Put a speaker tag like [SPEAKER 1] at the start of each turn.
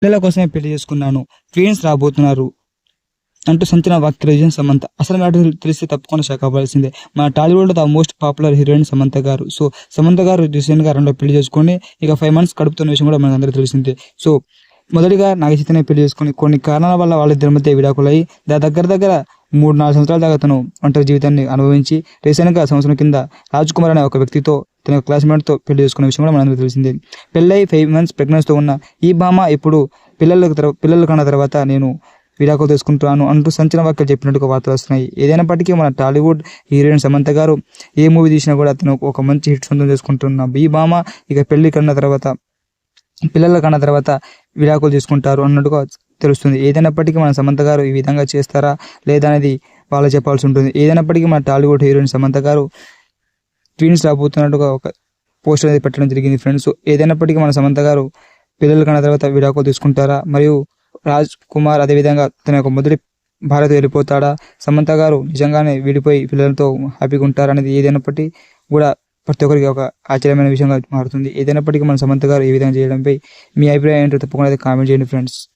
[SPEAKER 1] పిల్లల కోసమే పెళ్లి చేసుకున్నాను. ట్విన్స్ రాబోతున్నారు అంటూ సంచలన వ్యాఖ్యలు చేసిన సమంత. అసలు మ్యాటర్ తెలిస్తే తప్పకుండా షాక్ అవ్వాల్సిందే. మన టాలీవుడ్‌లో the most popular heroine Samantha గారు. సో, సమంత గారు రీసెంట్‌గా రెండో పెళ్లి చేసుకొని ఇక 5 మంత్స్ కడుపుతున్న విషయం కూడా మనందరికీ తెలిసిందే. సో, మొదటిగా నాగ చైతన్య పెళ్లి చేసుకొని కొన్ని కారణాల వల్ల వాళ్ళిద్దరి మధ్య విడాకులయ్యి దగ్గర దగ్గర 3, 4 సంవత్సరాల దాకా తను ఒంటరి జీవితాన్ని అనుభవించి రీసెంట్‌గా సంవత్సరం కింద రాజ్ కుమార్ అనే ఒక వ్యక్తితో తన క్లాస్‌మేట్‌తో పెళ్లి చేసుకున్న విషయం కూడా మనందరికీ తెలిసిందే. పెళ్లై 5 మంత్స్ ప్రెగ్నెన్సీతో ఉన్న ఈ భామ ఇప్పుడు పిల్లలు కన్న తర్వాత నేను విడాకులు తీసుకుంటున్నాను అంటూ సంచలన వ్యాఖ్యలు చెప్పినట్టుగా వార్తలు వస్తున్నాయి. ఏదైనప్పటికీ మన టాలీవుడ్ హీరోయిన్ సమంత గారు ఏ మూవీ తీసినా కూడా తను ఒక మంచి హిట్ సొంతం చేసుకుంటున్న ఈ భామ ఇక పిల్లలు కన్న తర్వాత విడాకులు తీసుకుంటారు అన్నట్టుగా తెలుస్తుంది. ఏదైనప్పటికీ మన సమంత గారు ఈ విధంగా చేస్తారా లేదా అనేది వాళ్ళు చెప్పాల్సి ఉంటుంది. ఏదైనప్పటికీ మన టాలీవుడ్ హీరోయిన్ సమంత గారు ట్విన్స్ రాబోతున్నట్టుగా ఒక పోస్టర్ అనేది పెట్టడం జరిగింది ఫ్రెండ్స్. ఏదైనప్పటికీ మన సమంత గారు పిల్లలు కన్న తర్వాత విడాకులు తీసుకుంటారా, మరియు రాజ్ కుమార్ అదేవిధంగా తన యొక్క మొదటి భార్యతో వెళ్ళిపోతాడా, సమంత గారు నిజంగానే విడిపోయి పిల్లలతో హ్యాపీగా ఉంటారనేది ఏదైనప్పటికీ కూడా ప్రతి ఒక్కరికి ఒక ఆశ్చర్యమైన విషయంగా మారుతుంది. ఏదైనప్పటికీ మన సమంత గారు ఈ విధంగా చేయడంపై మీ అభిప్రాయం ఏంటో తప్పకుండా కామెంట్ చేయండి ఫ్రెండ్స్.